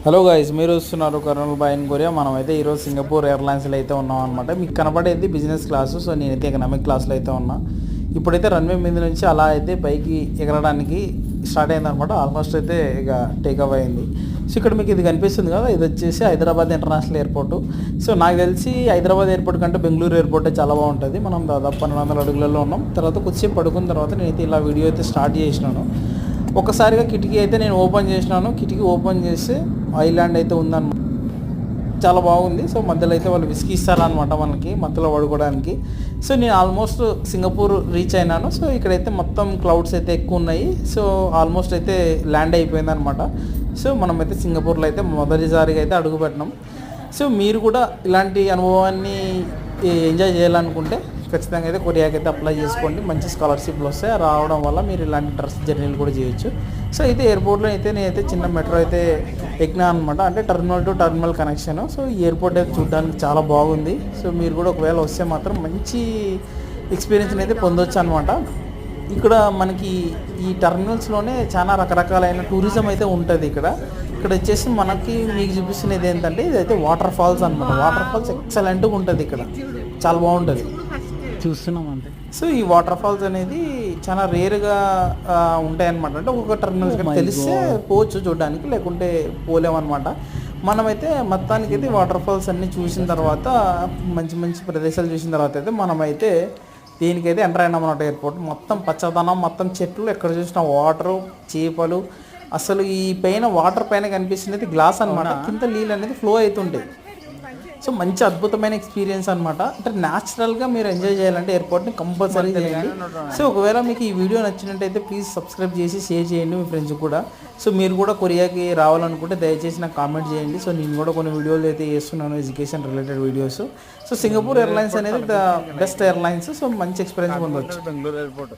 Hello guys, మీరు వస్తున్నారు Kurnool by in Korea. మనమైతే ఈరోజు సింగపూర్ ఎయిర్లైన్స్లో అయితే ఉన్నాం అనమాట. మీకు కనపడేది బిజినెస్ క్లాసు. సో నేనైతే ఎకనామిక్ క్లాస్లో అయితే ఉన్నా. ఇప్పుడైతే రన్వే మీద నుంచి అలా అయితే పైకి ఎగరడానికి స్టార్ట్ అయిందనమాట. ఆల్మోస్ట్ అయితే ఇక టేక్ అయింది. సో ఇక్కడ మీకు ఇది కనిపిస్తుంది కదా, ఇది వచ్చేసి హైదరాబాద్ ఇంటర్నేషనల్ ఎయిర్పోర్టు. సో నాకు తెలిసి హైదరాబాద్ ఎయిర్పోర్ట్ కంటే బెంగళూరు ఎయిర్పోర్టే చాలా బాగుంటుంది. మనం దాదాపు 1200 అడుగులలో ఉన్నాం. తర్వాత కొద్దిసేపు పడుకున్న తర్వాత నేనైతే ఇలా వీడియో అయితే స్టార్ట్ చేసినాను. ఒకసారిగా కిటికీ అయితే నేను ఓపెన్ చేసినాను. కిటికీ ఓపెన్ చేసి ఐలాండ్ అయితే ఉందన్నమాట. చాలా బాగుంది. సో మధ్యలో అయితే వాళ్ళు విసికి ఇస్తారనమాట మనకి మధ్యలో పడుకోవడానికి. సో నేను ఆల్మోస్ట్ సింగపూర్ రీచ్ అయినాను. సో ఇక్కడైతే మొత్తం క్లౌడ్స్ అయితే ఎక్కువ ఉన్నాయి. సో ఆల్మోస్ట్ అయితే ల్యాండ్ అయిపోయింది అనమాట. సో మనమైతే సింగపూర్లో అయితే మొదటిసారిగా అయితే అడుగు పెట్టినాం. సో మీరు కూడా ఇలాంటి అనుభవాన్ని ఎంజాయ్ చేయాలనుకుంటే ఖచ్చితంగా అయితే కొరియాకి అయితే అప్లై చేసుకోండి. మంచి స్కాలర్షిప్లు వస్తాయి. రావడం వల్ల మీరు ఇలాంటి ట్రస్ట్ జర్నీలు కూడా చేయొచ్చు. సో అయితే ఎయిర్పోర్ట్లో అయితే నేనైతే చిన్న మెట్రో అయితే ఎక్కినా అనమాట. అంటే terminal to terminal connection. So ఈ ఎయిర్పోర్ట్ అయితే చూడడానికి చాలా బాగుంది. సో మీరు కూడా ఒకవేళ వస్తే మాత్రం మంచి ఎక్స్పీరియన్స్ని అయితే పొందొచ్చు అనమాట. ఇక్కడ మనకి ఈ టర్మినల్స్లోనే చాలా రకరకాలైన టూరిజం అయితే ఉంటుంది. ఇక్కడ వచ్చేసి మనకి మీకు చూపిస్తున్నది ఏంటంటే ఇదైతే వాటర్ ఫాల్స్ అనమాట. వాటర్ ఫాల్స్ ఎక్సలెంట్గా ఉంటుంది. ఇక్కడ చాలా బాగుంటుంది, చూస్తున్నాం అంతే. సో ఈ వాటర్ ఫాల్స్ అనేది చాలా రేర్గా ఉంటాయన్నమాట. అంటే ఒక్కొక్క టర్మినల్స్ తెలిస్తే పోవచ్చు చూడడానికి, లేకుంటే పోలేమన్నమాట. మనమైతే మొత్తానికి అయితే వాటర్ ఫాల్స్ అన్నీ చూసిన తర్వాత, మంచి మంచి ప్రదేశాలు చూసిన తర్వాత అయితే మనమైతే దీనికైతే ఎంటర్ అయినాం అన్నమాట. ఎయిర్పోర్ట్ మొత్తం పచ్చదనం, మొత్తం చెట్లు, ఎక్కడ చూసిన వాటరు, చేపలు. అసలు ఈ పైన వాటర్ పైన కనిపిస్తున్నది గ్లాస్ అనమాట. కింద నీళ్ళు అనేది ఫ్లో అవుతుంటాయి. సో మంచి అద్భుతమైన ఎక్స్పీరియన్స్ అనమాట. అంటే న్యాచురల్గా మీరు ఎంజాయ్ చేయాలంటే ఎయిర్పోర్ట్ని కంపల్సరీ చేయండి. సో ఒకవేళ మీకు ఈ వీడియో నచ్చినట్టయితే ప్లీజ్ సబ్స్క్రైబ్ చేసి షేర్ చేయండి మీ ఫ్రెండ్స్కి కూడా. సో మీరు కూడా కొరియాకి రావాలనుకుంటే దయచేసి నాకు కామెంట్ చేయండి. సో నేను కూడా కొన్ని వీడియోలు అయితే చేస్తున్నాను, education related videos. So Singapore airlines అనేది ద బెస్ట్ ఎయిర్లైన్స్. సో మంచి ఎక్స్పీరియన్స్ పొందవచ్చు. బెంగళూరు ఎయిర్పోర్ట్.